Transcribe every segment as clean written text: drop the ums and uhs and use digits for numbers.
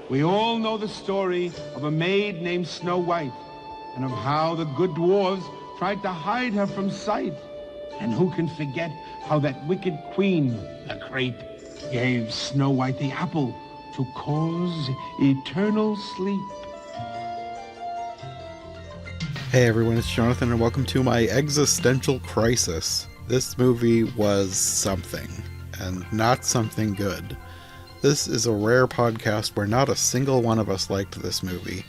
We all know the story of a maid named Snow White and of how the good dwarves tried to hide her from sight. And who can forget how that wicked queen, the Grape, gave Snow White the apple to cause eternal sleep. Hey everyone, it's Jonathan and welcome to my existential crisis. This movie was something, and not something good. This is a rare podcast where not a single one of us liked this movie.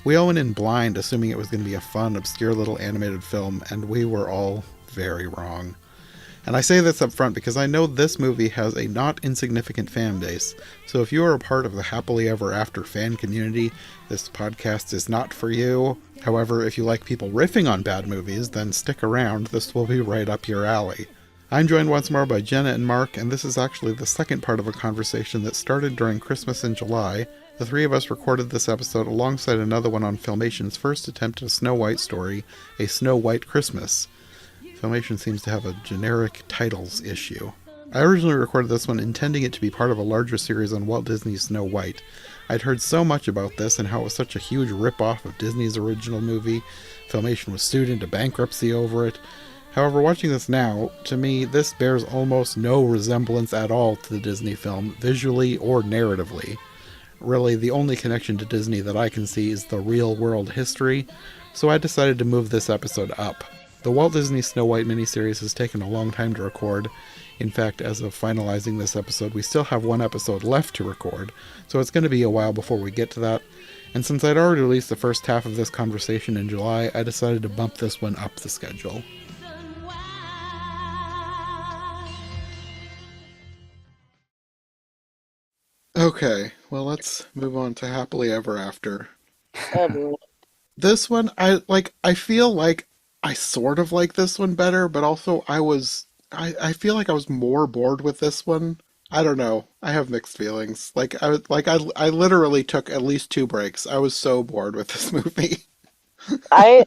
We all went in blind assuming it was going to be a fun, obscure little animated film, and we were all very wrong. And I say this up front because I know this movie has a not insignificant fan base, so if you are a part of the happily ever after fan community, this podcast is not for you. However, if you like people riffing on bad movies, then stick around, this will be right up your alley. I'm joined once more by Jenna and Mark, and this is actually the second part of a conversation that started during Christmas in July. The three of us recorded this episode alongside another one on Filmation's first attempt at a Snow White story, A Snow White Christmas. Filmation seems to have a generic titles issue. I originally recorded this one intending it to be part of a larger series on Walt Disney's Snow White. I'd heard so much about this and how it was such a huge rip-off of Disney's original movie. Filmation was sued into bankruptcy over it. However, watching this now, to me, this bears almost no resemblance at all to the Disney film, visually or narratively. Really, the only connection to Disney that I can see is the real-world history, so I decided to move this episode up. The Walt Disney Snow White miniseries has taken a long time to record. In fact, as of finalizing this episode, we still have one episode left to record, so it's going to be a while before we get to that. And since I'd already released the first half of this conversation in July, I decided to bump this one up the schedule. Okay, well let's move on to Happily Ever After. This one, I feel like I sort of like this one better, but also I feel like I was more bored with this one. I don't know. I have mixed feelings. I literally took at least 2 breaks. I was so bored with this movie. I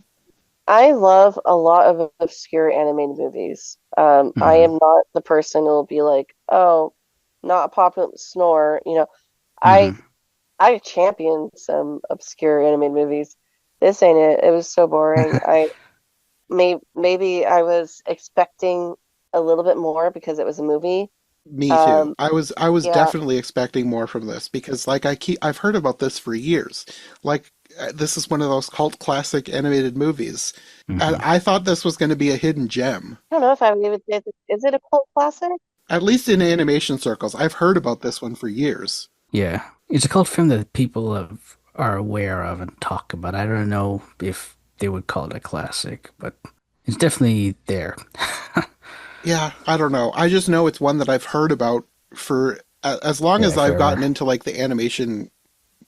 I love a lot of obscure animated movies. I am not the person who'll be like, oh, not Pop Up Snore. I Mhm. I champion some obscure animated movies. This ain't it. It was so boring. Maybe I was expecting a little bit more because it was a movie. Me too. Um, I was yeah, definitely expecting more from this because I've heard about this for years. This is one of those cult classic animated movies. And Mhm. I thought this was going to be a hidden gem. I don't know if I would even say is it a cult classic? At least in animation circles. I've heard about this one for years. Yeah, it's a cult film that people are aware of and talk about. I don't know if they would call it a classic, but it's definitely there. Yeah, I don't know. I just know it's one that I've heard about for as long Yeah, as I've gotten forever. into like the animation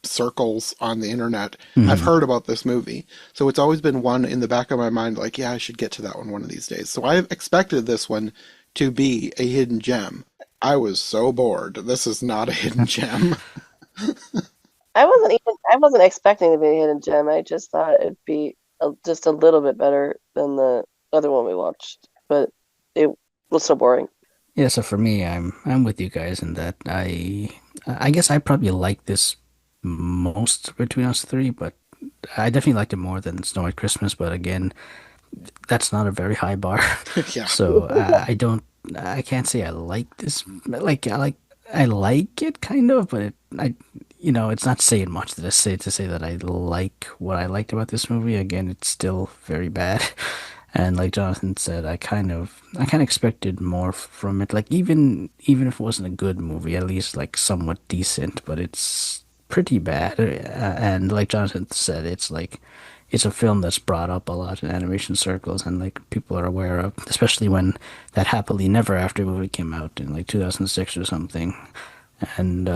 circles on the internet. I've Mhm. heard about this movie. So it's always been one in the back of my mind like, yeah, I should get to that one of these days. So I expected this one to be a hidden gem. I was so bored. This is not a hidden gem. I wasn't expecting to be a hidden gem. I just thought it'd be just a little bit better than the other one we watched, but it was so boring. Yeah, so for me, I'm with you guys in that I guess I probably like this most between us three, but I definitely liked it more than Snow White Christmas. But again, that's not a very high bar. Yeah. So I can't say I like this. I like it kind of, but it's not saying much to say that I like what I liked about this movie. Again, it's still very bad. And like Jonathan said, I kind of expected more from it. Like even if it wasn't a good movie, at least like somewhat decent, but it's pretty bad. And like Jonathan said, it's a film that's brought up a lot in animation circles and like people are aware of, especially when that Happily Never After movie came out in like 2006 or something. And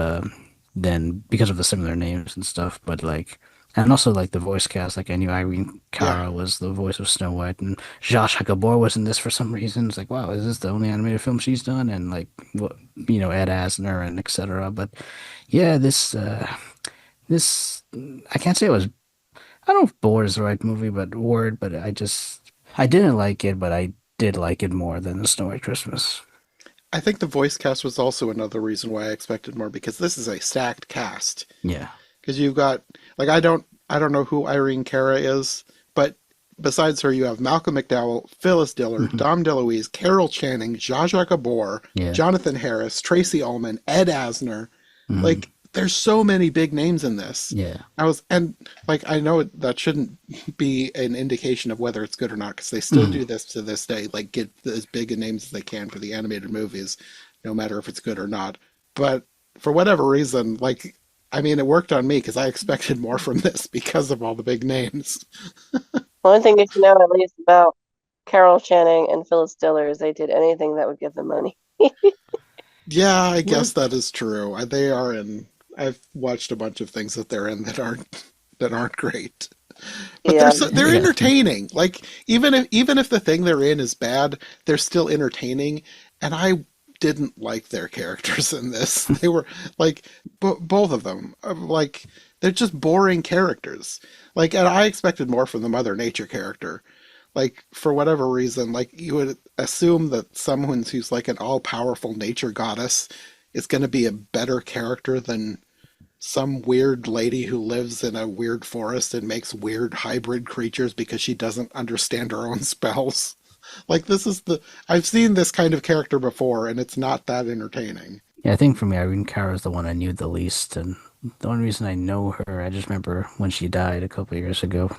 then because of the similar names and stuff, but like, and also like the voice cast, like I knew Irene Yeah. Cara was the voice of Snow White, and Josh Gabor was in this for some reason. It's like, wow, is this the only animated film she's done? And like, Ed Asner and etc. But yeah, this I can't say it was. I don't know if bored is the right movie, but word. But I didn't like it, but I did like it more than the Snow White Christmas. I think the voice cast was also another reason why I expected more because this is a stacked cast. Yeah. Because you've got like I don't know who Irene Cara is, but besides her you have Malcolm McDowell, Phyllis Diller, Hmm. Dom DeLuise, Carol Channing, Zsa Zsa Gabor, Yeah. Jonathan Harris, Tracy Ullman, Ed Asner. Hmm. Like there's so many big names in this. Yeah. And like I know that shouldn't be an indication of whether it's good or not because they still Hmm. do this to this day, like get as big a names as they can for the animated movies, no matter if it's good or not. But for whatever reason, like I mean, it worked on me because I expected more from this because of all the big names. One thing you should know at least about Carol Channing and Phyllis Diller is they did anything that would give them money. Yeah, I What? guess that is true. They are in. I've watched a bunch of things that they're in that aren't great. But Yeah. they're Yeah. entertaining. Like even if the thing they're in is bad, they're still entertaining. And I didn't like their characters in this. They were like both of them. Like they're just boring characters. Like and I expected more from the Mother Nature character. Like for whatever reason, like you would assume that someone who's like an all-powerful nature goddess is going to be a better character than some weird lady who lives in a weird forest and makes weird hybrid creatures because she doesn't understand her own spells. Like I've seen this kind of character before and it's not that entertaining. Yeah, I think for me, Irene Cara is the one I knew the least, and the only reason I know her, I just remember when she died a couple of years ago,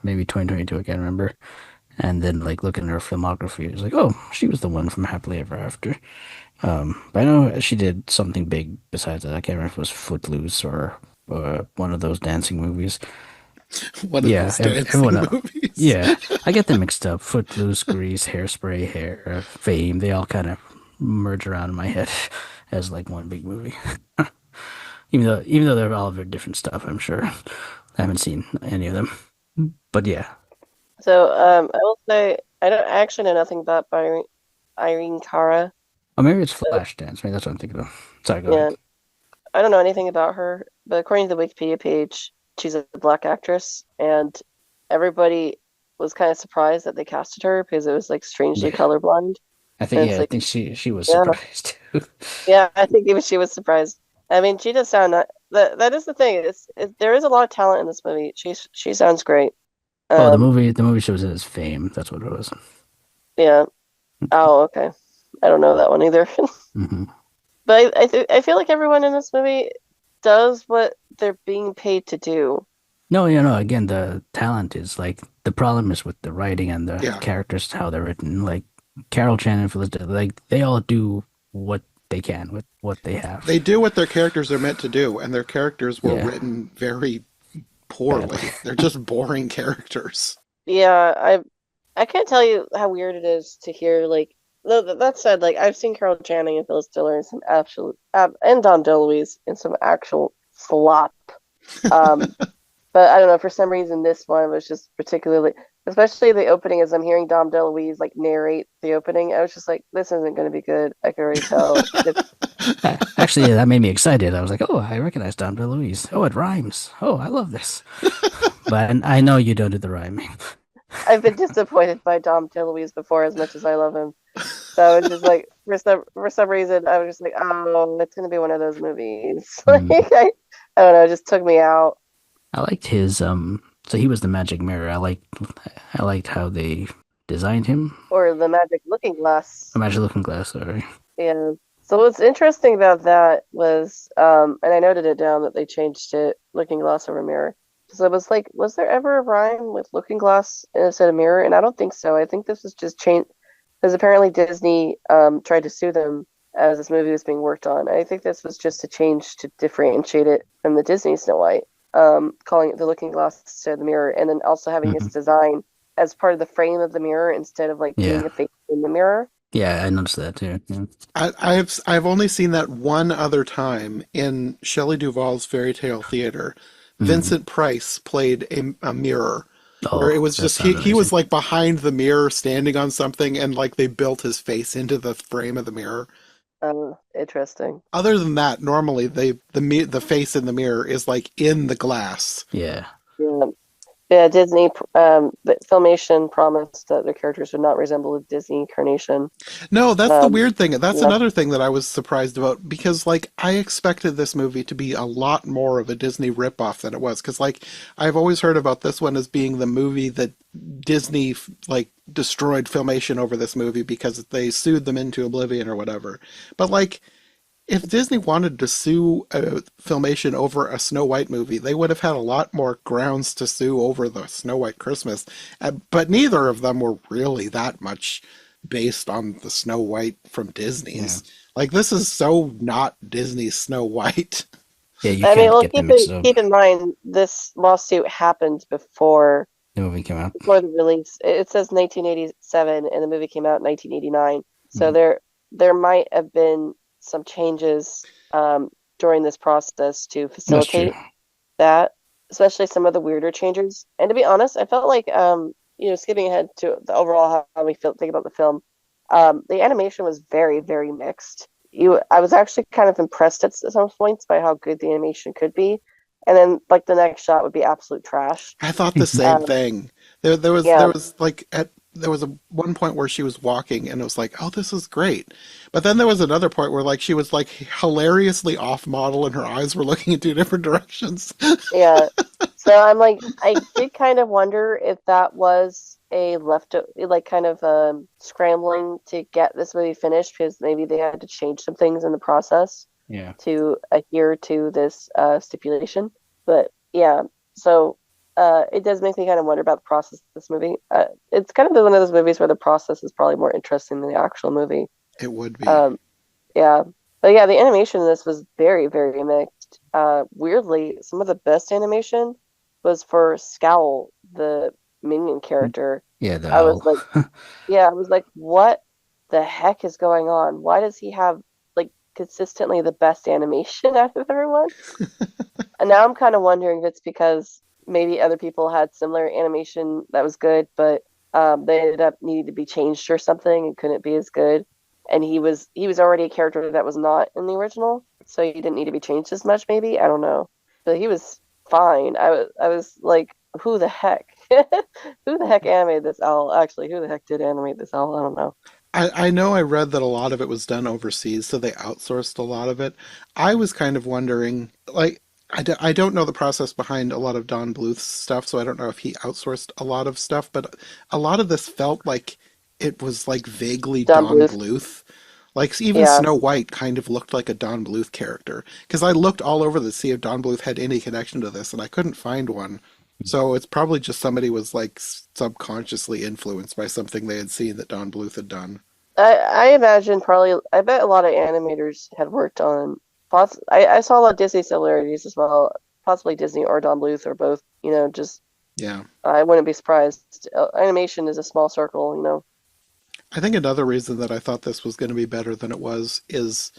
maybe 2022, I can't remember. And then like looking at her filmography, it was like, oh, she was the one from Happily Ever After. But I know she did something big besides that. I can't remember if it was Footloose or one of those dancing movies. One of Yeah, those everyone dancing else. movies. Yeah, I get them mixed up. Footloose, Grease, Hairspray, Hair, Fame. They all kind of merge around in my head as like one big movie. Even though they're all very different stuff, I'm sure. I haven't seen any of them. But yeah. So I will say I actually know nothing about Irene Cara. Oh, maybe it's So, Flashdance. Maybe that's what I'm thinking of. Sorry, go yeah, ahead. I don't know anything about her, but according to the Wikipedia page, she's a black actress, and everybody was kind of surprised that they casted her because it was like strangely Yeah. colorblind. I think And yeah, it's I like, think she was yeah, surprised too. yeah, I think even she was surprised. I mean, she does sound not, that is the thing. There is a lot of talent in this movie. She sounds great. Oh, the Um, movie the movie shows it as Fame. That's what it was. yeah. Oh, okay. I don't know that one either. Hmm. But I feel like everyone in this movie does what they're being paid to do. No, again, the talent is like the problem is with the writing and the Yeah. characters, how they're written. Like Carol Chan and Felicity, like they all do what they can with what they have. They do what their characters are meant to do, and their characters were Yeah, written very badly. poorly. They're just boring characters. Yeah, I can't tell you how weird it is to hear like no, that said, like I've seen Carol Channing and Phyllis Diller in some absolute and Don DeLuise in some actual slop. Um, but I don't know, for some reason this one was just particularly, especially the opening as I'm hearing Dom DeLuise like narrate the opening, I was just like, this isn't going to be good. I can already tell. Actually, yeah, that made me excited. I was like, oh, I recognize Dom DeLuise. Oh, it rhymes. Oh, I love this. But I know you don't do the rhyming. I've been disappointed by Dom DeLuise before as much as I love him. So I was just like, for some reason, I was just like, oh, it's gonna be one of those movies. Like Mm. I don't know, it just took me out. I liked his so he was the magic mirror. I liked how they designed him. Or the magic looking glass. A magic looking glass, sorry. Yeah. So what's interesting about that was, and I noted it down that they changed it, looking glass over mirror. So it was like, was there ever a rhyme with looking glass instead of mirror? And I don't think so. I think this was just changed because apparently Disney tried to sue them as this movie was being worked on. I think this was just a change to differentiate it from the Disney Snow White, calling it the looking glass instead of the mirror, and then also having its Hmm. design as part of the frame of the mirror instead of like being Yeah. a face in the mirror. Yeah, I noticed that too. Yeah. I've only seen that one other time in Shelley Duvall's Fairy Tale Theater. Mhm. Vincent Price played a mirror where it Oh, was that just sounds he was amazing. like behind the mirror standing on something and like they built his face into the frame of the mirror. Interesting. Other than that, normally the face in the mirror is like in the glass. Yeah. Yeah. Yeah, Disney, Filmation promised that their characters would not resemble a Disney incarnation. No, that's the Um, weird thing. That's yeah, another thing that I was surprised about because, like, I expected this movie to be a lot more of a Disney ripoff than it was. Because, like, I've always heard about this one as being the movie that Disney, like, destroyed Filmation over this movie because they sued them into oblivion or whatever. But, like, if Disney wanted to sue Filmation over a Snow White movie, they would have had a lot more grounds to sue over the Snow White Christmas. But neither of them were really that much based on the Snow White from Yeah. Disney's. Like, this is so not Disney's Snow White. Yeah, you I mean, can't well, get them mixed up. keep in mind this lawsuit happened The movie came out. before the release. It says 1987, and the movie came out in 1989. So Mhm. there might have been some changes during this process to That's true. facilitate that, especially some of the weirder changes. And to be honest, I felt like skipping ahead to the overall how we feel think about the film, the animation was very, very mixed. I was actually kind of impressed at some points by how good the animation could be, and then like the next shot would be absolute trash. I thought the same Um, thing. There yeah, was like there was a one point where she was walking and it was like, oh, this is great. But then there was another point where like she was like hilariously off model and her eyes were looking in two different directions. yeah. So I'm like, I did kind of wonder if that was a like kind of scrambling to get this movie finished because maybe they had to change some things in the process Yeah. to adhere to this stipulation. But yeah, so it does make me kind of wonder about the process of this movie. It's kind of one of those movies where the process is probably more interesting than the actual movie. It would be. Um, yeah, but yeah, the animation in this was very, very mixed. Weirdly, some of the best animation was for Scowl, the minion character. Yeah, the I was owl. like, yeah, I was like, what the heck is going on? Why does he have like consistently the best animation out of everyone? And now I'm kind of wondering if it's because maybe other people had similar animation that was good, but they ended up needing to be changed or something and couldn't be as good. And he was already a character that was not in the original, so he didn't need to be changed as much. Maybe I don't know, but he was fine. I was like, who the heck? Who the heck animated this owl? Actually, who the heck did animate this owl? I don't know. I know I read that a lot of it was done overseas, so they outsourced a lot of it. I was kind of wondering, like, I don't know the process behind a lot of Don Bluth's stuff, so I don't know if he outsourced a lot of stuff, but a lot of this felt like it was like vaguely Don Don Bluth. Bluth. Like even Yeah, Snow White kind of looked like a Don Bluth character. Because I looked all over to see if Don Bluth had any connection to this, and I couldn't find one. So it's probably just somebody was like subconsciously influenced by something they had seen that Don Bluth had done. I imagine probably. I bet a lot of animators had worked on. I saw a lot of Disney similarities as well. Possibly Disney or Don Bluth or both. Just Yeah. I wouldn't be surprised. Animation is a small circle. I think another reason that I thought this was going to be better than it was is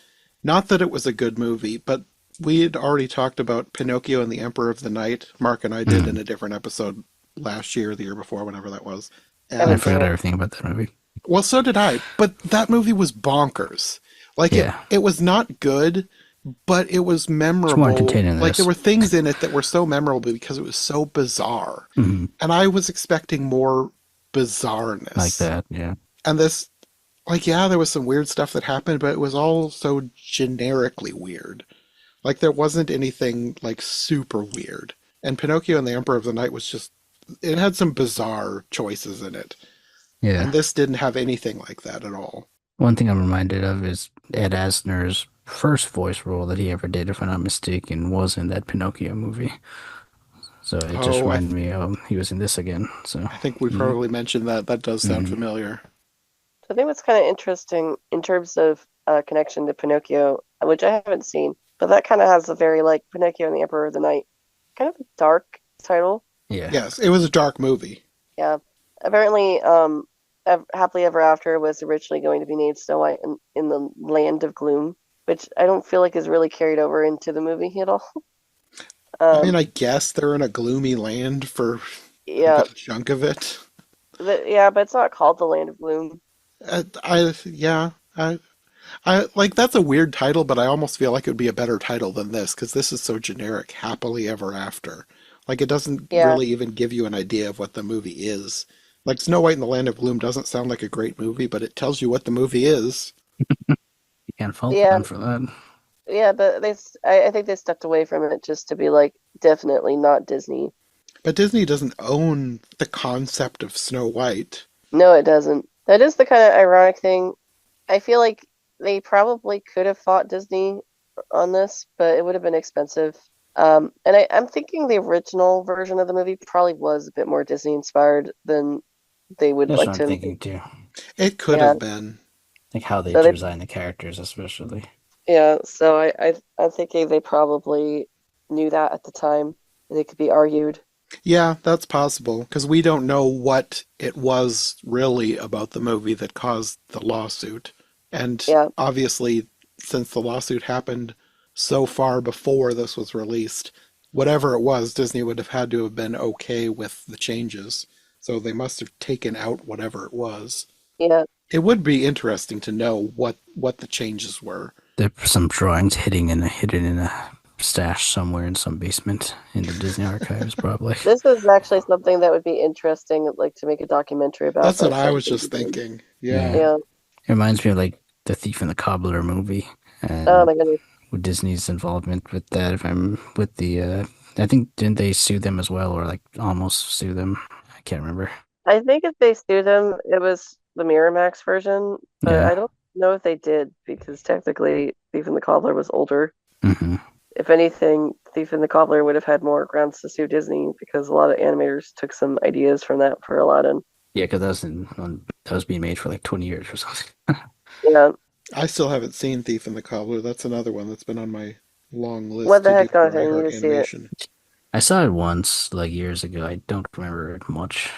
not that it was a good movie, but we had already talked about Pinocchio and the Emperor of the Night. Mark and I did in Mm. a different episode last year, the year before, whenever that was. I Haven't And, seen forgot it. everything about that movie. well, so did I, but that movie was bonkers. Like Yeah. it was not good, but it was It's more memorable. entertaining than Like there this. were things in it that were so memorable because it was so bizarre. Hmm. And I was expecting more Like bizarreness. that. Yeah. And this, like, yeah, there was some weird stuff that happened, but it was all so generically weird. Like there wasn't anything like super weird. And Pinocchio and the Emperor of the Night was just, it had some bizarre choices in it. And Yeah. this didn't have anything like that at all. One thing I'm reminded of is Ed Asner's first voice role that he ever did, if I'm not mistaken, was in that Pinocchio movie. So it just Oh, reminded me he was in this again. So I think we he, probably mentioned that. That does sound mhm. familiar. So I think what's kind of interesting in terms of connection to Pinocchio, which I haven't seen, but that kind of has a very like Pinocchio and the Emperor of the Night, kind of a dark title. Yeah. Yes, it was a dark movie. Yeah. Apparently, Happily Ever After was originally going to be named Snow White in the Land of Gloom, which I don't feel like is really carried over into the movie at all. I mean, Um, I guess they're in a gloomy land for a yeah, good chunk of it. but it's not called the Land of Gloom. Yeah, I like that's a weird title, but I almost feel like it would be a better title than this because this is so generic. Happily ever after. Like, it doesn't Yeah, really even give you an idea of what the movie is. Like, Snow White and the Land of Bloom doesn't sound like a great movie, but it tells you what the movie is. You can't fault yeah, them for that. yeah. But I think they stepped away from it just to be like, definitely not Disney. But Disney doesn't own the concept of Snow White. No, it doesn't. That is the kind of ironic thing. I feel like they probably could have fought Disney on this, but it would have been expensive. And I'm thinking the original version of the movie probably was a bit more Disney inspired than they would That's like what I'm to. thinking too. It could Yeah, have been. Like how they so they, design the characters, especially. yeah. So I'm thinking they probably knew that at the time, and it could be argued. Yeah, that's possible, because we don't know what it was really about the movie that caused the lawsuit. And Yeah, obviously, since the lawsuit happened so far before this was released, whatever it was, Disney would have had to have been okay with the changes. So they must have taken out whatever it was. yeah. It would be interesting to know what the changes were. There's some drawings hidden in a stash somewhere in some basement in the Disney archives, probably. This is actually something that would be interesting, like to make a documentary about. That's what But I was sadly, just thinking. Yeah. Yeah. yeah. It reminds me of like the Thief and the Cobbler movie Oh and my goodness. with Disney's involvement with that. If I'm with the, I think didn't they sue them as well, or like almost sue them? I can't remember. I think if they sued him, it was the Miramax version, but I Yeah. don't know if they did because technically Thief and the Cobbler was older. Hmm. If anything, Thief and the Cobbler would have had more grounds to sue Disney because a lot of animators took some ideas from that for Aladdin. Yeah, because that was being made for like 20 years or something. Yeah. I still haven't seen Thief and the Cobbler. That's another one that's been on my long What list the to do heck, for Jonathan? You need iHeart to see it. Animation. I saw it once, like years ago. I don't remember it much.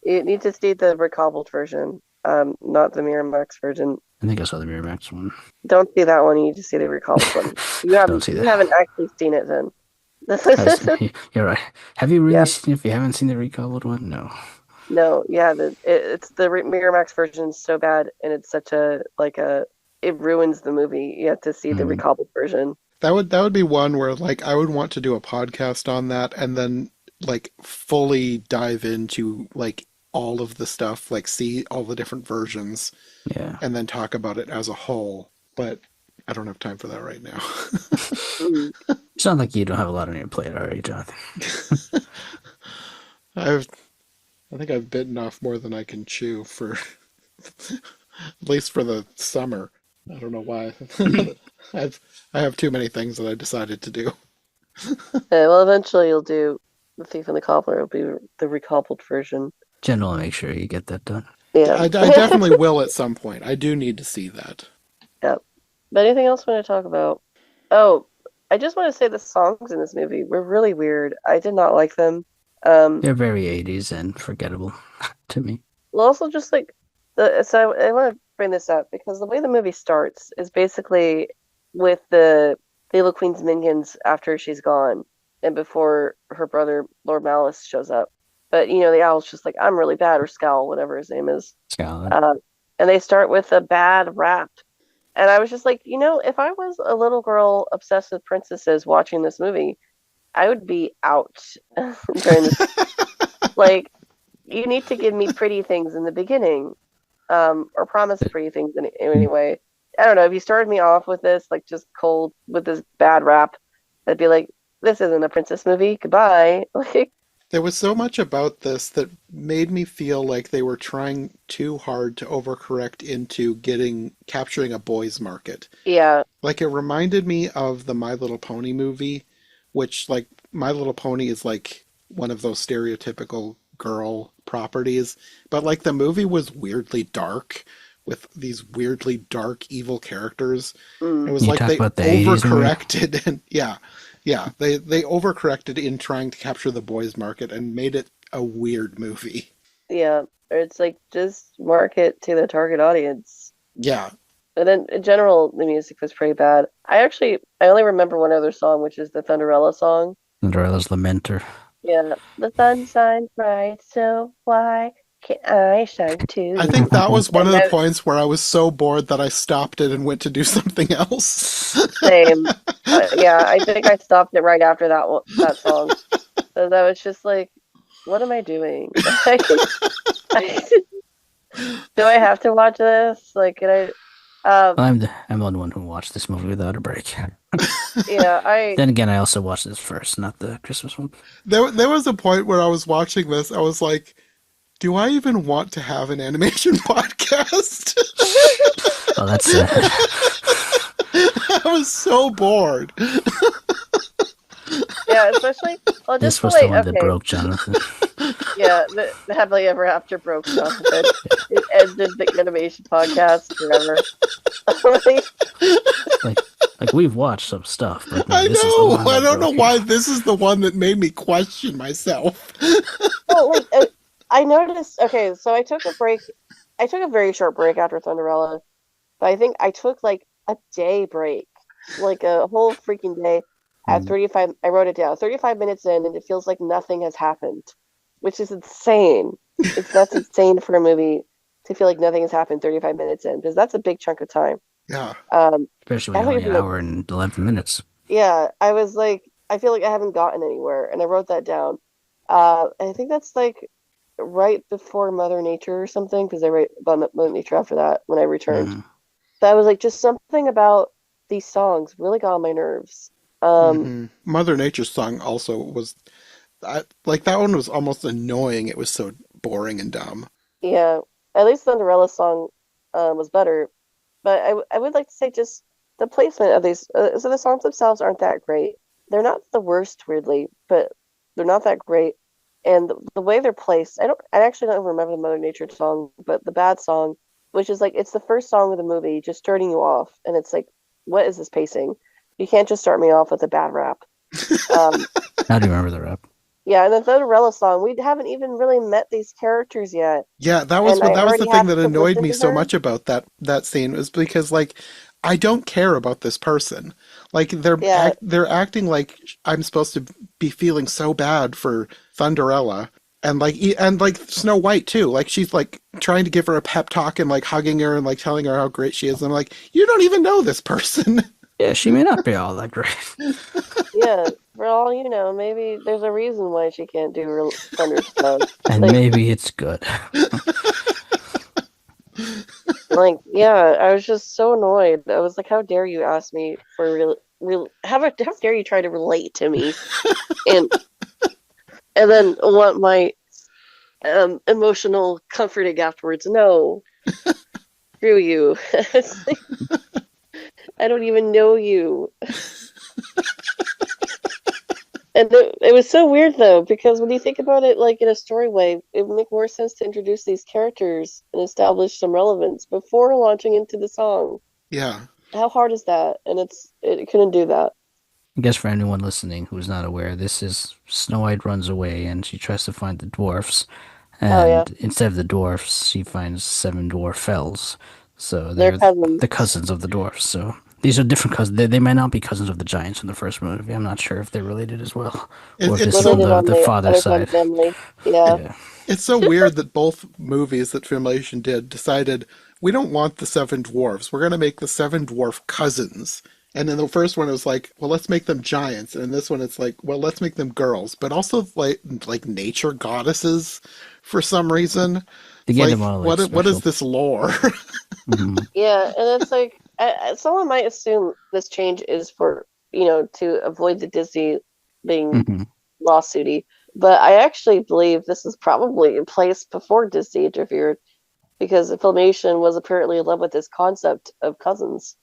You need to see the recobbled version, not the Miramax version. I think I saw the Miramax one. Don't see that one. You need to see the recobbled one. You Don't haven't see you that. haven't actually seen it then. You're right. Have you really Yeah. seen it if you haven't seen the recobbled one? No. No, yeah, it's the Miramax version is so bad, and it's such a it ruins the movie. You have to see the Mhm. recobbled version. That would be one where like I would want to do a podcast on that and then like fully dive into like all of the stuff, like see all the different versions Yeah. and then talk about it as a whole. But I don't have time for that right now. Mm. You sound like you don't have a lot on your plate already, Jonathan. I've I think I've bitten off more than I can chew for at least for the summer. I don't know why. I've I have too many things that I decided to do. Well, eventually you'll do the Thief and the Cobbler. It'll be the recobbled version. Jen will make sure you get that done. Yeah. I definitely will at some point. I do need to see that. Yeah. But anything else you want to talk about? Oh, I just want to say the songs in this movie were really weird. I did not like them. They're very 80s and forgettable to me. Well, also just like so I want to bring this up because the way the movie starts is basically with the Evil Queen's minions after she's gone and before her brother Lord Malice shows up. But you know, the owl's just like, I'm really bad, or Scowl, whatever his name is. Scarlet. And they start with a bad rap. And I was just like, you know, if I was a little girl obsessed with princesses watching this movie, I would be out during this. Like, you need to give me pretty things in the beginning, or promise pretty things in any way. I don't know. If you started me off with this, like just cold with this bad rap, I'd be like, this isn't a princess movie. Goodbye. Like, There was so much about this that made me feel like they were trying too hard to overcorrect into capturing a boys market. yeah, Like it reminded me of the My Little Pony movie, which like My Little Pony is like one of those stereotypical girl properties, but like the movie was weirdly dark with these weirdly dark evil characters. It was You like talk they about the 80s movie? overcorrected and yeah, they overcorrected in trying to capture the boys market and made it a weird movie. yeah. Or it's like just market to the target audience. Yeah. And then in general, the music was pretty bad. I only remember one other song, which is the Thunderella song. Cinderella's Lamenter. Yeah, the sun shines bright, so why can't I shine too? I think that was one of the And points where I was so bored that I stopped it and went to do something else. same. Yeah, I think I stopped it right after that song. And I was just like, what am I doing? Do I have to watch this? Like, can I? I'm the one who watched this movie without a break. Yeah, I Then again, I also watched this first, not the Christmas one. There was a point where I was watching this, I was like, do I even want to have an animation podcast? Oh, that's sad. I was so bored. yeah, especially well, just This the was the way. one that Okay, broke Jonathan. yeah, the happily ever after broke Jonathan. It ended the animation podcast forever. Like, like we've watched some stuff, but no, I this is the know. one I that don't know broke why it. this is the one that made me question myself. Well, like I noticed. Okay, so I took a break. I took a very short break after Thunderella, but I think I took like a day break, like a whole freaking day. At Mm. 35, I wrote it down. 35 minutes in, and it feels like nothing has happened, which is insane. That's insane for a movie to feel like nothing has happened 35 minutes in, because that's a big chunk of time. Yeah. Especially when I you're don't only even an know. hour and 11 minutes. Yeah, I was like, I feel like I haven't gotten anywhere, and I wrote that down. I think that's like right before Mother Nature or something, because I write about Mother Nature after that when I returned. Mm. But I was like, just something about these songs really got on my nerves. Um, Mother Nature's song also was, like, that one was almost annoying. It was so boring and dumb. yeah, at least the Cinderella song was better. But I would like to say just the placement of these. So the songs themselves aren't that great. They're not the worst, weirdly, but they're not that great. And the way they're placed, I actually don't remember the Mother Nature song, but the bad song, which is like it's the first song of the movie, just starting you off, and it's like, what is this pacing? You can't just start me off with a bad rap. Um, How do you remember the rap? yeah, and the Cinderella song, we haven't even really met these characters yet, Yeah, and I that was the already thing have that to annoyed listen me to so her. much about that scene was because, like, I don't care about this person. Like Yeah, they're acting like I'm supposed to be feeling so bad for Thunderella, and like Snow White too. Like she's like trying to give her a pep talk and like hugging her and like telling her how great she is. And I'm like, you don't even know this person. Yeah, she may not be all that great. yeah. For all you know, maybe there's a reason why she can't do Thunderstone. And Like, maybe it's good. yeah, I was just so annoyed. I was like, how dare you ask me for how dare you try to relate to me and then want my emotional comforting afterwards. No, screw you. It's like, I don't even know you. And it was so weird though, because when you think about it like in a story way, it would make more sense to introduce these characters and establish some relevance before launching into the song. Yeah. How hard is that? And it couldn't do that. I guess for anyone listening who's not aware, this is Snow White runs away and she tries to find the dwarfs. Oh yeah, And instead of the dwarfs, she finds seven dwarf elves. So they're they're the cousins. cousins of the dwarfs. So these are different cousins. They might not be cousins of the giants in the first movie. I'm not sure if they're related as well, or if It's this is on so Related on the the father other side of side. the family. Yeah. Yeah. it's so weird that both movies that Filmation did decided we don't want the seven dwarfs. We're gonna make the seven dwarf cousins. And in the first one, it was like, well, let's make them giants. And in this one, it's like, well, let's make them girls, but also like nature goddesses for some reason. To It's get like, them all like what is special. this lore? Hmm. Yeah, and it's like someone might assume this change is for, to avoid the Disney being Hmm. lawsuity, but I actually believe this is probably in place before Disney interfered because Filmation was apparently in love with this concept of cousins.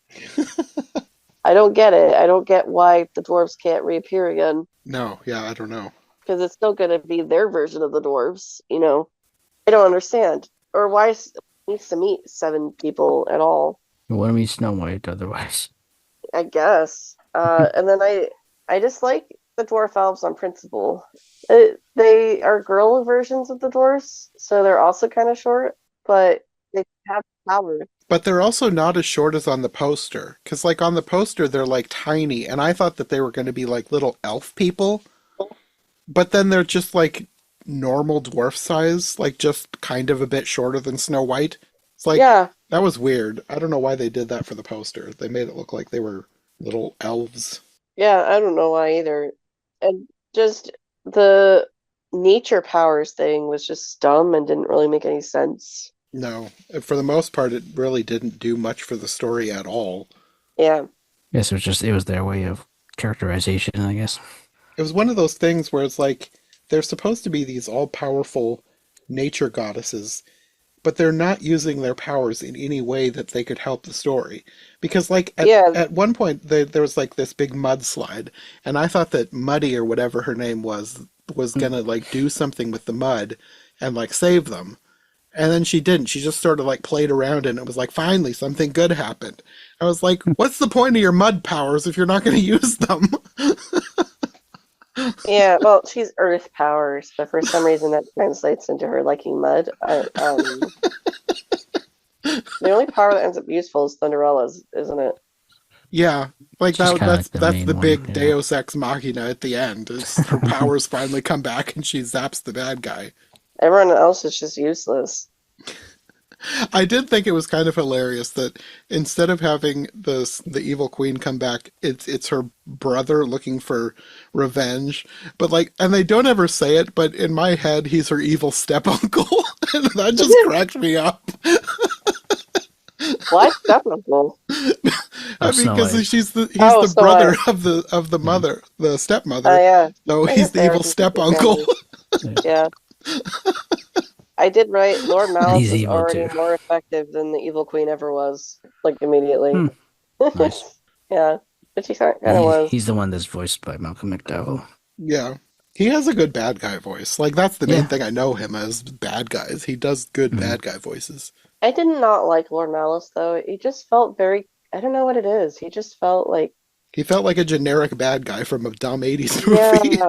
I don't get it. I don't get why the dwarves can't reappear again No, yeah, I don't know. because it's still going to be their version of the dwarves, I don't understand. Or why needs to meet seven people at all. What means Snow White otherwise? I guess. And then I just like the dwarf elves on principle. They are girl versions of the dwarfs, so they're also kind of short, but they have power. But they're also not as short as on the poster. Because, like, on the poster, they're, like, tiny. And I thought that they were going to be, like, little elf people. But then they're just, like, normal dwarf size. Like, just kind of a bit shorter than Snow White. It's like, Yeah, that was weird. I don't know why they did that for the poster. They made it look like they were little elves. yeah, I don't know why either. And just the nature powers thing was just dumb and didn't really make any sense. No, for the most part, it really didn't do much for the story at all. Yeah. Yes, it was their way of characterization, I guess. It was one of those things where it's like they're supposed to be these all-powerful nature goddesses, but they're not using their powers in any way that they could help the story. Because, like, Yeah. at one point, there was, like, this big mudslide, and I thought that Muddy, or whatever her name was gonna, like, do something with the mud and, like, save them. And then she didn't. She just sort of, like, played around, and it was like, finally, something good happened. I was like, what's the point of your mud powers if you're not gonna use them? Yeah, well, she's earth powers, but for some reason that translates into her liking mud. The only power that ends up useful is Thunderella's, isn't it? Yeah, like She's kinda like the that's main the one, big yeah. Deus Ex Machina at the end. Is her powers finally come back and she zaps the bad guy. Everyone else is just useless. I did think it was kind of hilarious that instead of having the evil queen come back, it's her brother looking for revenge. But like, and they don't ever say it, but in my head, he's her evil step uncle, and that just cracked me up. What? Definitely. I mean, Snow because White. he's the Snow brother White. of the mother, the stepmother. Oh, yeah. So I he's guess the they are evil step completely uncle. family. Yeah. I did right. Lord And Malice he's is evil, already too. more effective than the evil queen ever was. Like, immediately. Nice. Yeah. But she kind of was. He's the one that's voiced by Malcolm McDowell. Yeah. He has a good bad guy voice. Like, that's the main Yeah. thing I know him as, bad guys. He does good Mhm. bad guy voices. I did not like Lord Malice, though. He just felt very. I don't know what it is. He just felt like. He felt like a generic bad guy from a dumb 80s Yeah. movie.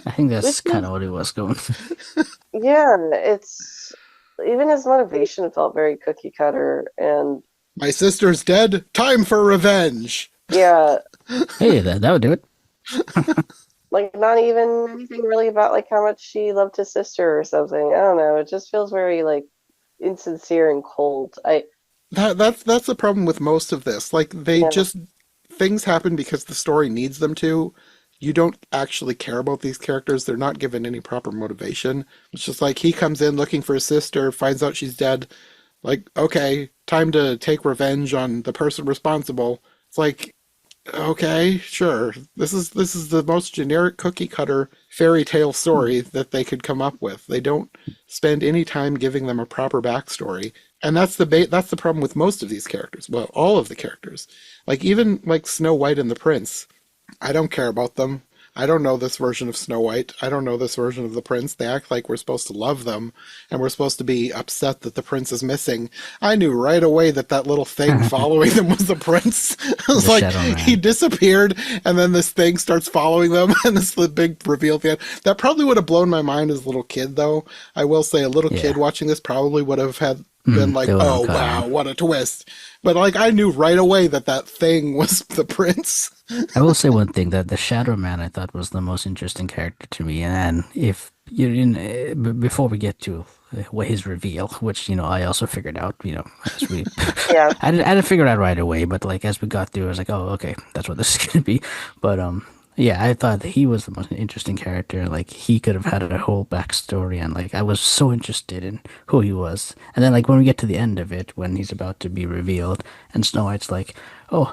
I think that's Which kind is. of what it was going. Yeah, it's. Even his motivation felt very cookie cutter. And My sister's dead. Time for revenge. yeah, Hey, that would do it. like not even anything really about like how much she loved his sister or something. I don't know. It just feels very like insincere and cold. That's the problem with most of this. Like, they Yeah. just, things happen because the story needs them to. You don't actually care about these characters. They're not given any proper motivation. It's just like he comes in looking for his sister, finds out she's dead. Like, okay, time to take revenge on the person responsible. It's like, okay, sure. This is the most generic cookie cutter fairy tale story that they could come up with. They don't spend any time giving them a proper backstory. And that's the problem with most of these characters. Well, all of the characters. Like, even like Snow White and the Prince. I don't care about them. I don't know this version of Snow White. I don't know this version of the prince. They act like we're supposed to love them, and we're supposed to be upset that the prince is missing. I knew right away that that little thing following them was the prince. I was The like, Shadow Man. he disappeared, and then this thing starts following them, and this the big reveal at the end. That probably would have blown my mind as a little kid, though. I will say, a little Yeah. kid watching this probably would have been like, they would've oh caught wow, on. what a twist. But like, I knew right away that that thing was the prince. I will say one thing that the Shadow Man I thought was the most interesting character to me, and if you before we get to his reveal, which I also figured out, as we Yeah. I didn't figure it out right away, but like as we got through, I was like, oh, okay, that's what this is gonna be. But yeah, I thought he was the most interesting character. Like he could have had a whole backstory, and like I was so interested in who he was. And then like when we get to the end of it, when he's about to be revealed, and Snow White's like, "Oh,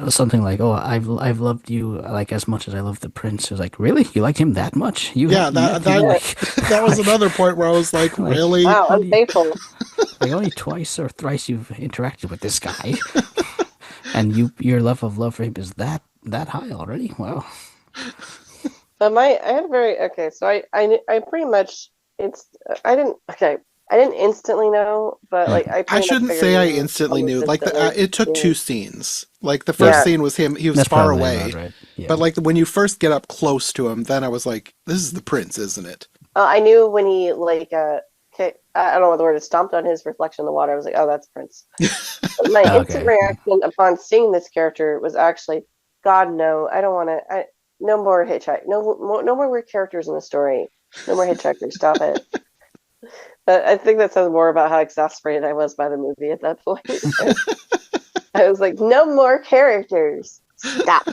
something like, oh, I've loved you like as much as I love the prince." It was like, really, you like him that much? Yeah, met that him, that was another point where I was like, really? Wow, How do you- unfaithful. like only twice or thrice you've interacted with this guy, and your love for him is that high already? Wow. But I had very okay. So I pretty much I didn't instantly know, but like I I pretty much shouldn't figured say I it was instantly knew. almost Like instantly. it took Yeah. two scenes. Like the first Yeah. scene was him; he was That's far probably away. about right. Yeah. But like when you first get up close to him, then I was like, "This is the prince, isn't it?" I knew when he like okay, I don't know what the word is, stomped on his reflection in the water. I was like, oh, that's Prince. But my Okay. instant reaction upon seeing this character was actually, God, no, I don't want to. No more hitchhike. No more weird characters in the story. No more hitchhikers. Stop it. But I think that says more about how exasperated I was by the movie at that point. I was like, no more characters. Stop.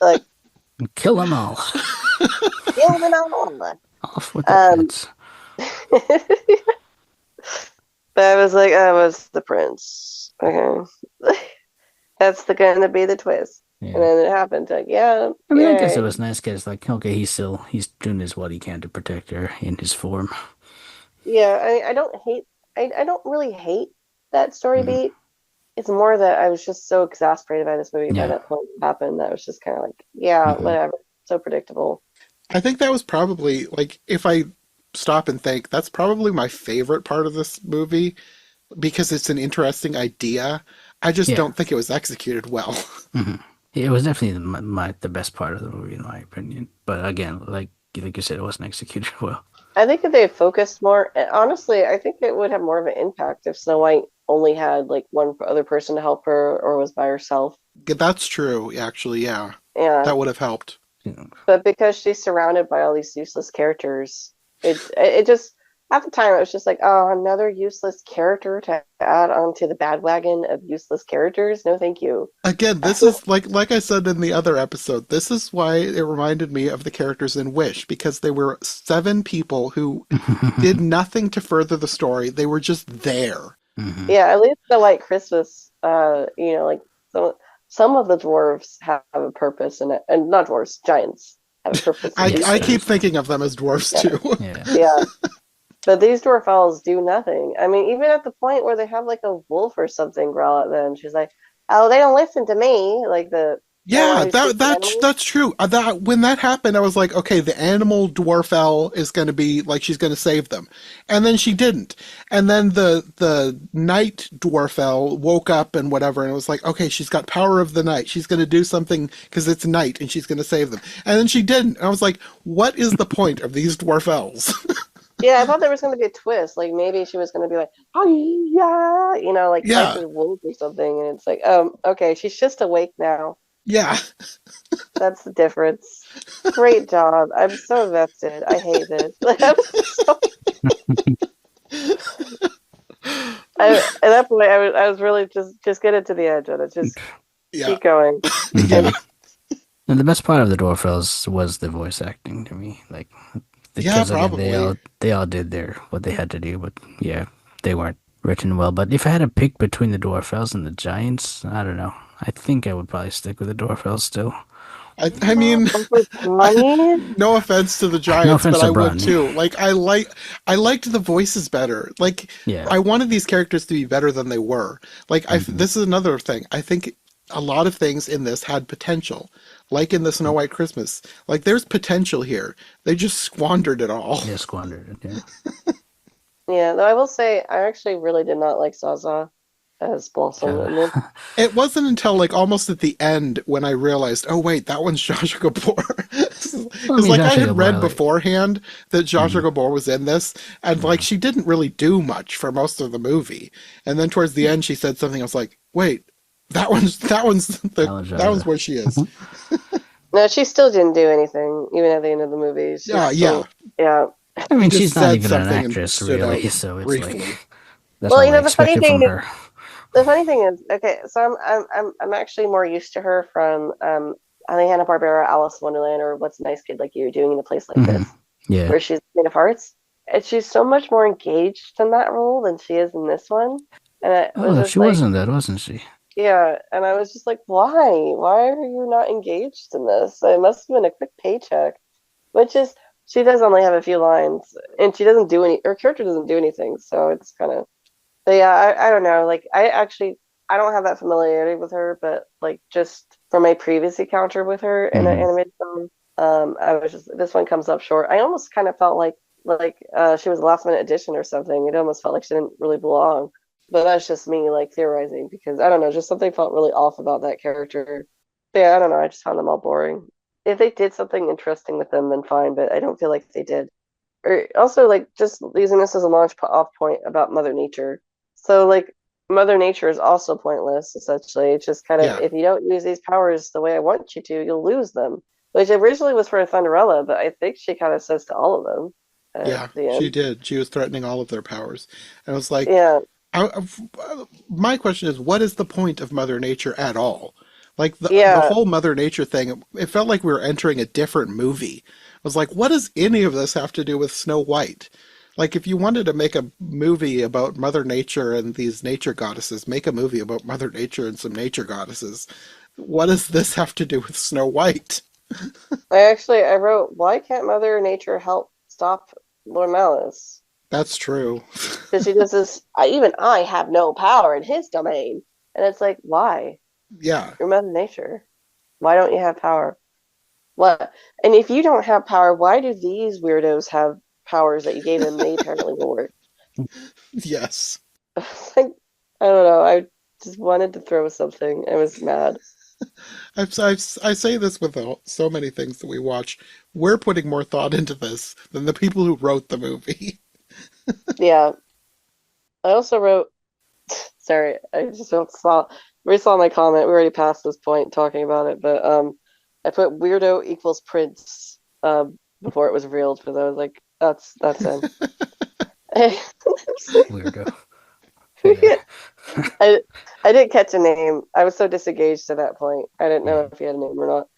Like, Kill them all. Yeah, no. Off with their Um, heads. but I was like, oh, it's the prince. Okay. That's gonna be the twist. And Yeah. then it happened. Like, yeah, I mean, I guess it yay. was nice because, like, okay, he's doing his what he can to protect her in his form. Yeah, I don't hate I don't really hate that story Mhm. beat. It's more that I was just so exasperated by this movie by Yeah. that point that happened that I was just kind of like, yeah, Hmm. whatever. So predictable. I think that was probably, like, if I stop and think, that's probably my favorite part of this movie because it's an interesting idea. I just Yeah. don't think it was executed well. Hmm. It was definitely the best part of the movie, in my opinion. But again, like you said, it wasn't executed well. I think if they had focused more, and honestly, I think it would have more of an impact if Snow White only had like one other person to help her or was by herself. That's true, actually, yeah. Yeah. That would have helped. You know. But because she's surrounded by all these useless characters, it just at the time it was just like, oh, another useless character to add onto the bad wagon of useless characters. No, thank you. Again, this is like I said in the other episode, this is why it reminded me of the characters in Wish, because they were 7 people who did nothing to further the story. They were just there. Hmm. Yeah, at least the White Christmas, like some of the dwarves have a purpose in it, and not dwarves, giants have a purpose in I these Yes. keep things. thinking of them as dwarfs Yeah, too. Yeah. yeah. But these dwarf elves do nothing. I mean, even at the point where they have like a wolf or something growl at them, she's like, "Oh, they don't listen to me." Like the one Yeah, who speaks to animals. that's true. That when that happened, I was like, okay, the animal dwarf owl is going to be like she's going to save them, and then she didn't. And then the night dwarf owl woke up and whatever, and it was like, okay, she's got power of the night. She's going to do something because it's night, and she's going to save them. And then she didn't. And I was like, what is the point of these dwarf elves? Yeah, I thought there was going to be a twist. Like maybe she was going to be like, "Oh yeah," like fight Yeah, the wolf or something. And it's like, okay, she's just awake now. yeah, That's the difference. Great job. I'm so invested. I hate this. At that point, I was really just get it to the edge of it. Just yeah, keep going. yeah, And Hmm. And the best part of the Dwarfels was the voice acting to me. Like, yeah, because again, probably. they all did what they had to do, but yeah, they weren't written well. But if I had to pick between the Dwarfels and the Giants, I don't know. I think I would probably stick with the Dwarfels still. I mean, Uncle Johnny? no offense to the No Giants, offense but to I would Bronny. too. Like I liked the voices better. Like Yeah. I wanted these characters to be better than they were. Like Hmm. this is another thing. I think a lot of things in this had potential. Like in the Snow White Christmas. Like there's potential here. They just squandered it all. Yeah, squandered it. Yeah. Yeah, though I will say I actually really did not like Zaza as Blossom So, in this. It wasn't until like almost at the end when I realized, oh wait, that one's Joshua Gabor. well, I Because mean, like I Joshua had read Gabor, like, beforehand that Joshua mhm, Gabor was in this, and like mhm. she didn't really do much for most of the movie. And then towards the end, she said something. I was like, wait, That was that one's Jaja. where she is. No, she still didn't do anything, even at the end of the movie. She's Yeah, yeah. still, yeah. I She mean, just she's not said even an something and actress, stood out really, so it's like, briefly. that's Well, all I the funny expected from thing is, her. okay, so I'm actually more used to her from Hanna-Barbera, Alice in Wonderland, or What's a Nice Kid Like You doing in a place like Hmm. this, Yeah. where she's Queen of Hearts, and she's so much more engaged in that role than she is in this one. And I was Oh, just she like, wasn't that, wasn't she? yeah, and I was just like, why? Why are you not engaged in this? It must have been a quick paycheck, which is she does only have a few lines, and she doesn't do any. Her character doesn't do anything, so it's kind of. But yeah, I don't know. Like I don't have that familiarity with her, but like just from my previous encounter with her in an Hmm. animated film, I was just this one comes up short. I almost kind of felt like she was a last minute addition or something. It almost felt like she didn't really belong. But that's just me like theorizing because I don't know, just something felt really off about that character. But yeah, I don't know. I just found them all boring. If they did something interesting with them, then fine. But I don't feel like they did. Or also like just using this as a launch off point about Mother Nature. So like Mother Nature is also pointless, essentially. It's just kind of Yeah, if you don't use these powers the way I want you to, you'll lose them. Which originally was for Thunderella, but I think she kind of says to all of them at yeah, the she end. did. She was threatening all of their powers. And I was like, Yeah, my question is, what is the point of Mother Nature at all? Like the Yeah, whole Mother Nature thing, it felt like we were entering a different movie. I was like, what does any of this have to do with Snow White? Like, if you wanted to make a movie about Mother Nature and these nature goddesses, make a movie about Mother Nature and some nature goddesses. What does this have to do with Snow White? I wrote, why can't Mother Nature help stop Lord Malice? That's true. Because she does this. Even I have no power in his domain, and it's like, why? Yeah. You're Mother Nature. Why don't you have power? What? And if you don't have power, why do these weirdos have powers that you gave them? They apparently will work. Yes. Like, I don't know. I just wanted to throw something. I was mad. I say this with so many things that we watch. We're putting more thought into this than the people who wrote the movie. Yeah. I also wrote. Sorry, I just saw my comment. We already passed this point talking about it, but I put weirdo equals Prince before it was revealed because I was like, that's him. Weirdo. Yeah. I I didn't catch a name. I was so disengaged at that point. I didn't know Yeah. if he had a name or not.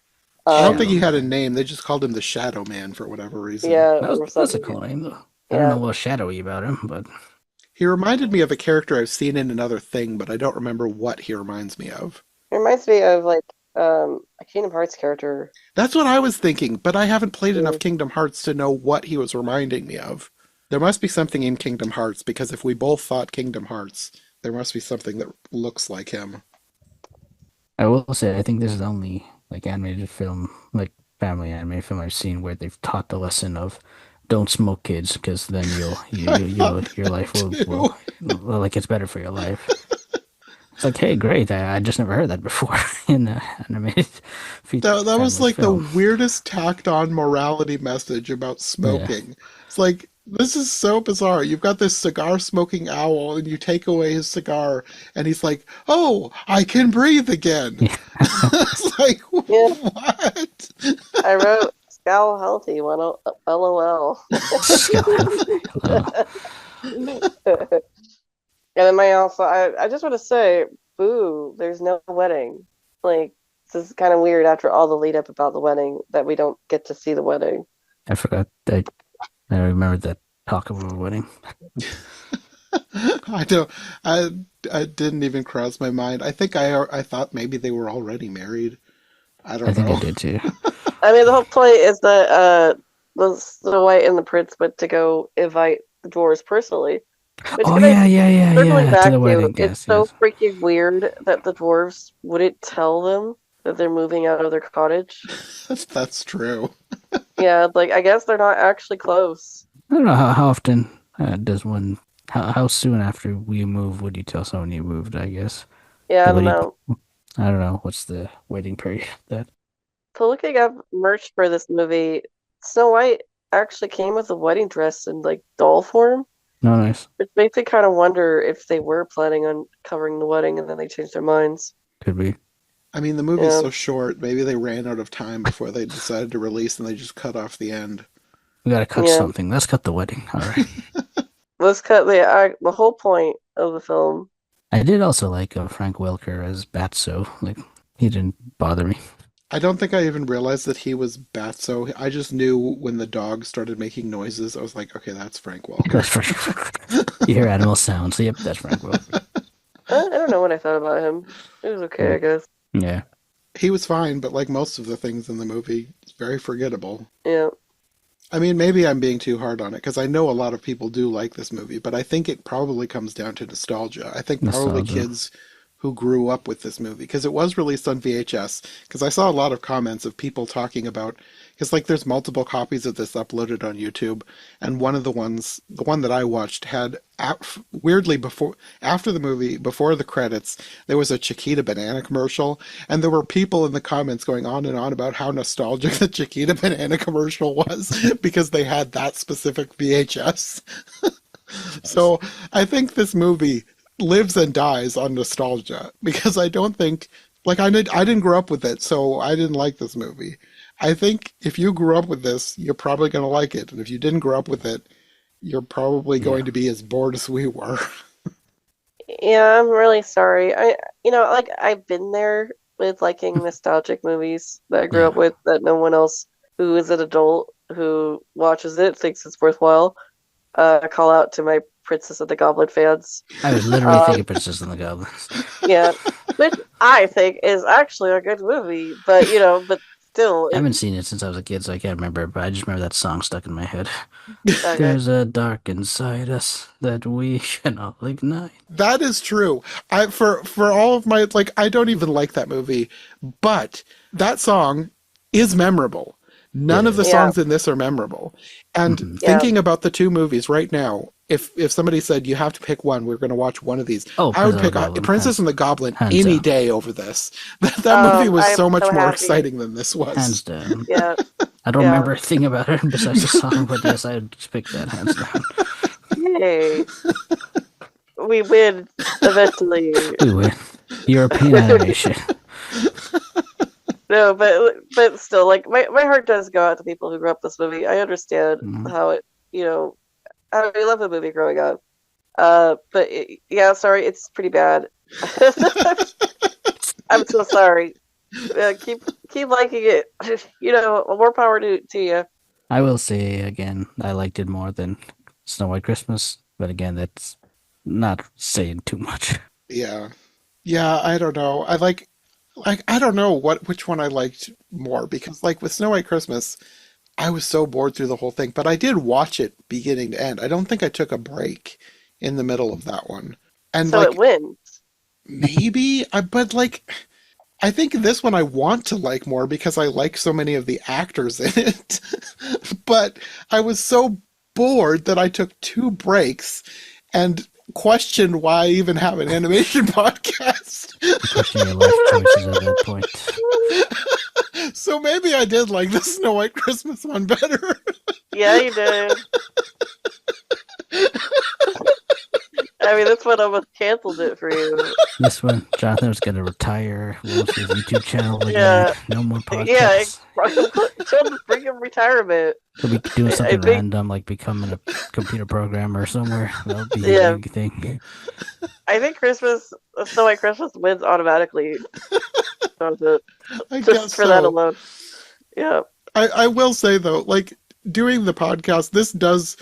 I don't think Um, he Shadow had a Man. name. They just called him the Shadow Man for whatever reason. yeah, That was or that's a something. cool name though. I don't know Yeah, what's shadowy about him, but He reminded me of a character I've seen in another thing, but I don't remember what he reminds me of. it reminds me of like a Kingdom Hearts character. That's what I was thinking, but I haven't played enough Mm. Kingdom Hearts to know what he was reminding me of. There must be something in Kingdom Hearts, because if we both thought Kingdom Hearts, there must be something that looks like him. I will say I think this is the only like animated film, like family animated film I've seen where they've taught the lesson of don't smoke, kids, because then I thought your that life too. will like it's better for your life. It's like, hey, great! I just never heard that before in an animated That was family like the film. weirdest tacked on morality message about Yeah, smoking. It's like, this is so bizarre. You've got this cigar smoking owl, and you take away his cigar, and he's like, oh, I can breathe again. yeah. It's like, Yeah, what? I wrote Scowl Healthy, LOL. And then I just want to say, boo, there's no wedding. Like, this is kind of weird after all the lead up about the wedding that we don't get to see the wedding. I forgot. I remembered that talk of a wedding. I don't. I I didn't even cross my mind. I think I thought maybe they were already married. I I don't think I know. did too. I mean, the whole point is that the Snow White and the Prince went to go invite the dwarves personally. Which Oh can I yeah, yeah, yeah, circling yeah. To the back to? wedding. It's Yes, so yes. freaking weird that the dwarves wouldn't tell them that they're moving out of their cottage. That's true. Yeah, like I guess they're not actually close. I don't know how often does one. How soon after we move would you tell someone you moved? I guess. Yeah, I Like, what don't do you? know. I don't know. What's the waiting period? That So looking up merch for this movie, Snow White actually came with a wedding dress in like doll form, no nice. which makes me kind of wonder if they were planning on covering the wedding and then they changed their minds. Could be. I mean, the movie's Yeah, so short. Maybe they ran out of time before they decided to release, and they just cut off the end. We gotta cut yeah. something. Let's cut the wedding. All right. Let's cut the whole point of the film. I did also like Frank Welker as Batso. Like he didn't bother me. I don't think I even realized that he was Batso. I just knew when the dog started making noises. I was like, okay, that's Frank Welker. That's Frank. You hear animal sounds. Yep, that's Frank Welker. I don't know what I thought about him. It was okay, I guess. Yeah. He was fine, but like most of the things in the movie, it's very forgettable. Yeah. I mean, maybe I'm being too hard on it because I know a lot of people do like this movie, but I think it probably comes down to nostalgia. I think probably Nostalgia. kids who grew up with this movie, because it was released on VHS, because I saw a lot of comments of people talking about, because like there's multiple copies of this uploaded on YouTube, and one of the ones, the one that I watched had, weirdly before, after the movie, before the credits, there was a Chiquita banana commercial, and there were people in the comments going on and on about how nostalgic the Chiquita banana commercial was, because they had that specific VHS. So I think this movie lives and dies on nostalgia, because I don't think, like, I didn't grow up with it, so I didn't like this movie. I think if you grew up with this, you're probably going to like it, and if you didn't grow up with it, you're probably Yeah. going to be as bored as we were. Yeah, I'm really sorry. Like I've been there with liking nostalgic movies that I grew up with that no one else who is an adult who watches it thinks it's worthwhile. Call out to my Princess and the Goblin fans. I was literally thinking Princess and the Goblins. Yeah, which I think is actually a good movie, but but still, I haven't seen it since I was a kid, so I can't remember. But I just remember that song stuck in my head. okay. There's a dark inside us that we cannot ignite. That is true. For all of my I don't even like that movie, but that song is memorable. None of the songs in this are memorable. And thinking about the two movies right now, if somebody said you have to pick one, we're going to watch one of these, I would pick Princess and the Goblin any day over this. That movie was so much more exciting than this was. Hands down. Yeah. I don't remember a thing about it besides the song, but yes, I would just pick that hands down. Yay. We win eventually. We win. European animation. No, but still, like my heart does go out to people who grew up this movie. I understand how it, I love the movie growing up. But sorry, it's pretty bad. I'm so sorry. Keep liking it. More power to you. I will say again, I liked it more than Snow White Christmas, but again, that's not saying too much. Yeah, I don't know. I don't know which one I liked more, because with Snow White Christmas, I was so bored through the whole thing, but I did watch it beginning to end. I don't think I took a break in the middle of that one. And so it wins. Maybe, but I think this one I want to like more because I like so many of the actors in it. But I was so bored that I took 2 breaks and questioned why I even have an animation podcast. Question your life choices at that point. So maybe I did like the Snow White Christmas one better. Yeah, you did. I mean, this one almost canceled it for you. This one, Jonathan was going to retire, launch his YouTube channel again. No more podcasts. Yeah, bring him retirement. He'll be doing something random, like becoming a computer programmer somewhere. That'll be a big thing. I think Snow White Christmas wins automatically. Just for that alone. Yeah. I will say, though, doing the podcast, this does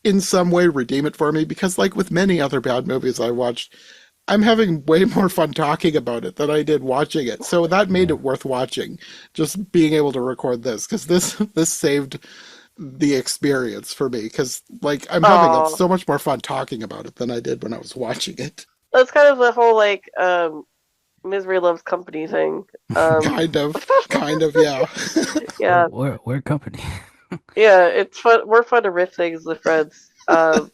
in some way redeem it for me, because with many other bad movies I watched, I'm having way more fun talking about it than I did watching it. So that made it worth watching, just being able to record this, because this saved the experience for me, because I'm having so much more fun talking about it than I did when I was watching it. That's kind of the whole misery loves company thing. Kind of, yeah. Yeah. We're company. Yeah, it's fun. We're fun to riff things with friends. And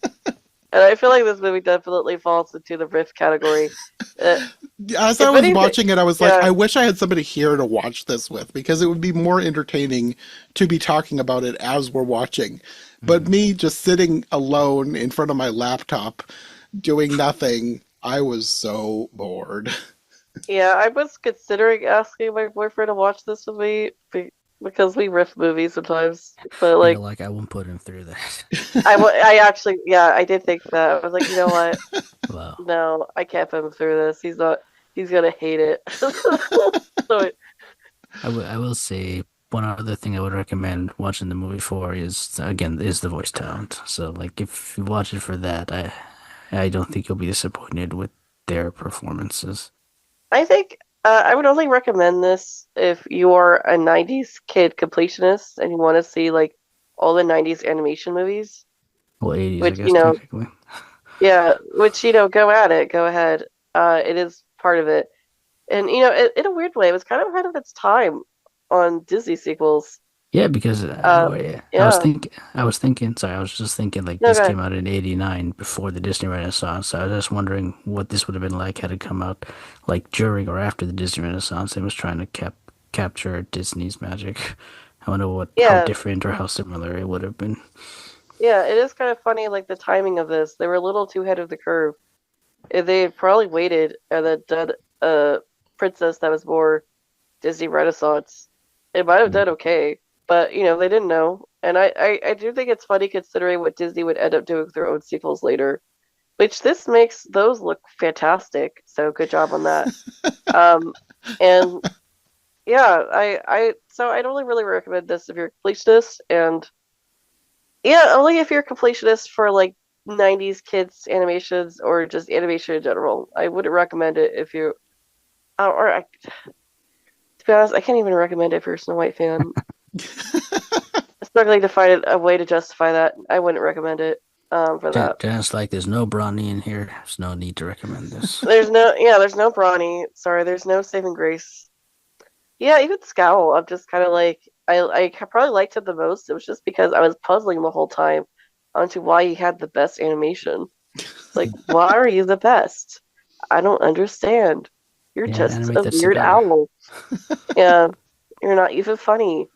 I feel like this movie definitely falls into the riff category. As I was watching it, I was I wish I had somebody here to watch this with, because it would be more entertaining to be talking about it as we're watching. But me just sitting alone in front of my laptop doing nothing, I was so bored. Yeah, I was considering asking my boyfriend to watch this with me because we riff movies sometimes. But I won't put him through that. I actually, I did think that. I was like, you know what? Wow. No, I can't put him through this. He's gonna hate it. I will say one other thing I would recommend watching the movie for is the voice talent. So if you watch it for that, I don't think you'll be disappointed with their performances. I think I would only recommend this if you are a 90s kid completionist and you want to see all the 90s animation movies. Well, 80s, which, I guess, technically. Yeah, which, go at it. Go ahead. It is part of it. And, in a weird way, it was kind of ahead of its time on Disney sequels. Yeah, because I was just thinking this came out in '89 before the Disney Renaissance. So I was just wondering what this would have been like had it come out during or after the Disney Renaissance. It was trying to capture Disney's magic. I wonder how different or how similar it would have been. Yeah, it is kind of funny, the timing of this. They were a little too ahead of the curve. If they had probably waited and then done a princess that was more Disney Renaissance, it might have done okay. But, they didn't know. And I do think it's funny considering what Disney would end up doing with their own sequels later. Which this makes those look fantastic. So good job on that. And yeah, so I don't really recommend this if you're a completionist, and yeah, only if you're a completionist for like 90s kids animations or just animation in general. I wouldn't recommend it if you to be honest, I can't even recommend it if you're a Snow White fan. I'm struggling to find a way to justify that. I wouldn't recommend it for that. Jenna's like, there's no Bronny in here. There's no need to recommend this. There's no Brawny. Sorry, there's no saving grace. Yeah, even Scowl. I'm just kind of like I probably liked it the most. It was just because I was puzzling the whole time onto why he had the best animation. Like, why are you the best? I don't understand. You're Yeah, just animate a that weird cigar. owl. Yeah, you're not even funny.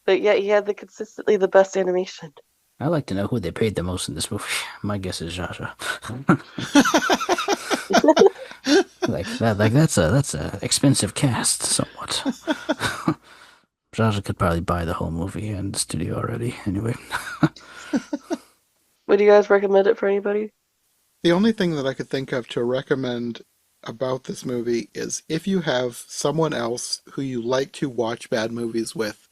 But yet he had consistently the best animation. I'd like to know who they paid the most in this movie. My guess is Jaja. That's a expensive cast, somewhat. Jaja could probably buy the whole movie and the studio already. Anyway, Would you guys recommend it for anybody? The only thing that I could think of to recommend about this movie is if you have someone else who you like to watch bad movies with,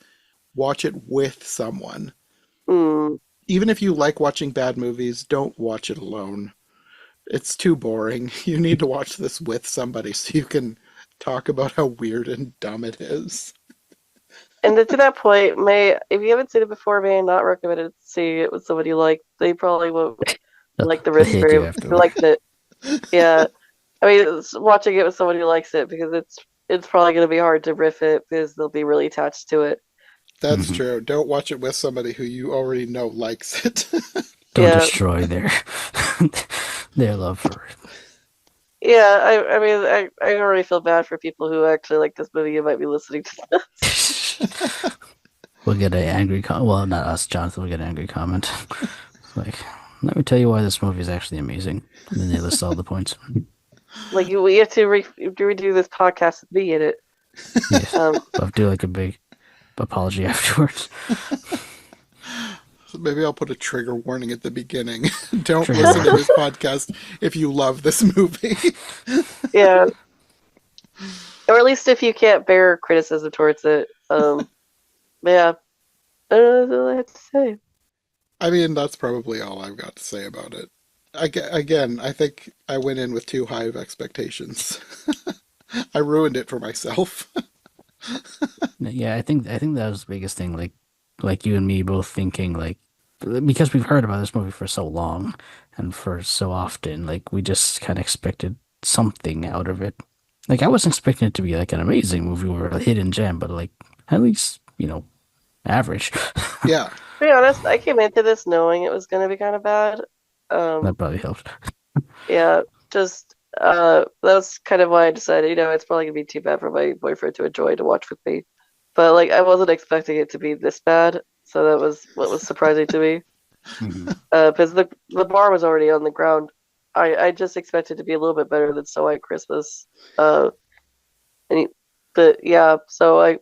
watch it with someone. Hmm. Even if you like watching bad movies, don't watch it alone. It's too boring. You need to watch this with somebody so you can talk about how weird and dumb it is. And to that point, if you haven't seen it before, may I not recommend it to see it with somebody you like. They probably won't they'll, like the they'll risk hate you very who afterward. likes it. Yeah. I mean, watching it with someone who likes it because it's probably going to be hard to riff it because they'll be really attached to it. That's Mhm. true. Don't watch it with somebody who you already know likes it. Don't Yeah. destroy their love for it. Yeah, I mean, I already feel bad for people who actually like this movie and might be listening to this. We'll get an angry well, not us, Jonathan. We'll get an angry comment. Like, let me tell you why this movie is actually amazing. And then they list all the points. Like, we have to redo this podcast with me in it. Yes. Um, I'll do like a big apology afterwards. Maybe I'll put a trigger warning at the beginning. Don't Trigger listen to warning. this podcast if you love this movie. yeah. Or at least if you can't bear criticism towards it. Yeah. That's all I have to say. I mean, that's probably all I've got to say about it. Again, I think I went in with too high of expectations. I ruined it for myself. Yeah, I think that was the biggest thing. Like you and me both thinking like because we've heard about this movie for so long and for so often, like we just kind of expected something out of it. Like I wasn't expecting it to be like an amazing movie or a hidden gem, but like at least average. Yeah. To be honest, I came into this knowing it was going to be kind of bad. That probably helped. Yeah, just that's kind of why I decided, it's probably gonna be too bad for my boyfriend to enjoy to watch with me. But like, I wasn't expecting it to be this bad, so that was what was surprising to me. Mhm. Because the bar was already on the ground. I just expected to be a little bit better than So White Christmas. Uh, but yeah, so I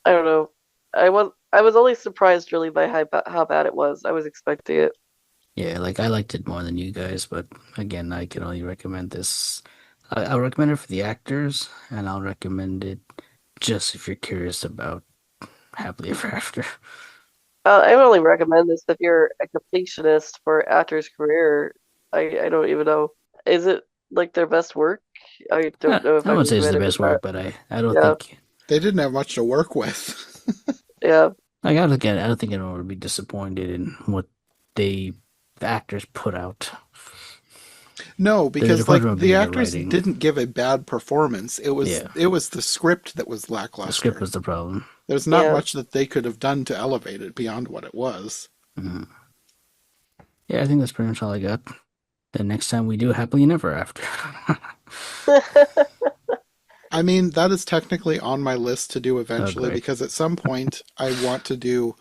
don't know. I was only surprised really by how bad it was. I was expecting it. Yeah, like I liked it more than you guys, but again, I can only recommend this. I'll recommend it for the actors, and I'll recommend it just if you're curious about Happily Ever After. I would only recommend this if you're a completionist for actor's career. I don't even know. Is it like their best work? I don't know if I I wouldn't would say it's recommend the it for best that. work, but I don't Yeah, think They didn't have much to work with. yeah, like I don't think anyone would be disappointed in what the actors put out. No, The because like department of the being the actors writing. didn't give a bad performance. It was Yeah, it was the script that was the script lackluster. was the problem. There's not yeah. much that they could have done to elevate it beyond what it was. Mhm. Yeah, I think that's pretty much all I got. The next time we do Happily Never After. I mean, that is technically on my list to do Oh, eventually great. because at some point I want to do,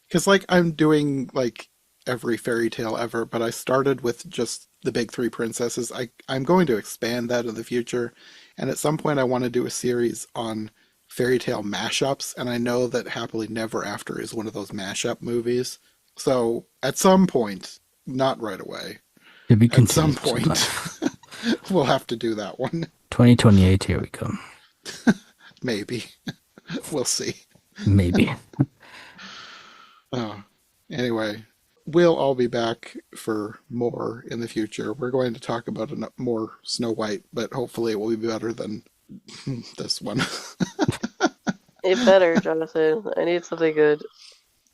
because like I'm doing like every fairy tale ever, but I started with just the big three princesses. I'm going to expand that in the future, and at some point I want to do a series on fairy tale mashups, and I know that Happily Never After is one of those mashup movies. So at some point, not right away, To be at some continued point, sometime. we'll have to do that one. 2028, here we come. Maybe. We'll see. Maybe. Oh, anyway, we'll all be back for more in the future. We're going to talk about more Snow White, but hopefully it will be better than this one. It better, Jonathan. I need something good.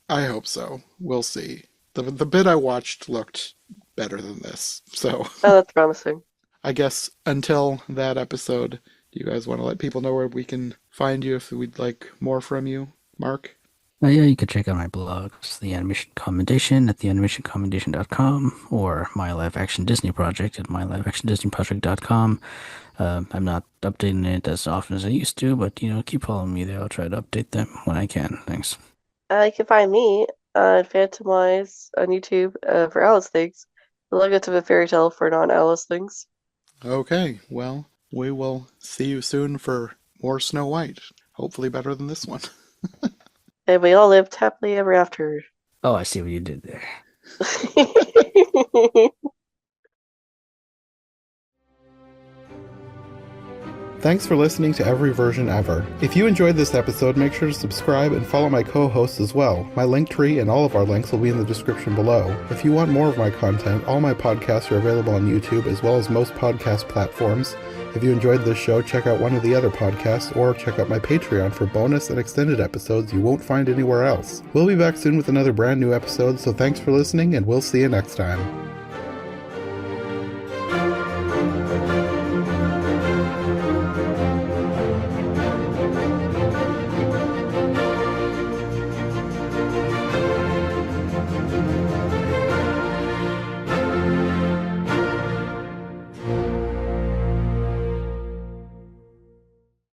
I hope so. We'll see. The bit I watched looked better than this. So Oh, that's promising. I guess until that episode, do you guys want to let people know where we can find you if we'd like more from you, Mark? Yeah, you could check out my blogs, The Animation Commendation at theanimationcommendation.com or My Live Action Disney Project at myliveactiondisneyproject.com. I'm not updating it as often as I used to, but, keep following me there. I'll try to update them when I can. Thanks. You can find me on Phantomwise on YouTube for Alice Things. The Legends of a Fairy Tale for non-Alice things. Okay, well, we will see you soon for more Snow White. Hopefully better than this one. And we all lived happily ever after. Oh, I see what you did there. Thanks for listening to Every Version Ever. If you enjoyed this episode, make sure to subscribe and follow my co-hosts as well. My Linktree and all of our links will be in the description below. If you want more of my content, all my podcasts are available on YouTube as well as most podcast platforms. If you enjoyed this show, check out one of the other podcasts or check out my Patreon for bonus and extended episodes you won't find anywhere else. We'll be back soon with another brand new episode, so thanks for listening and we'll see you next time.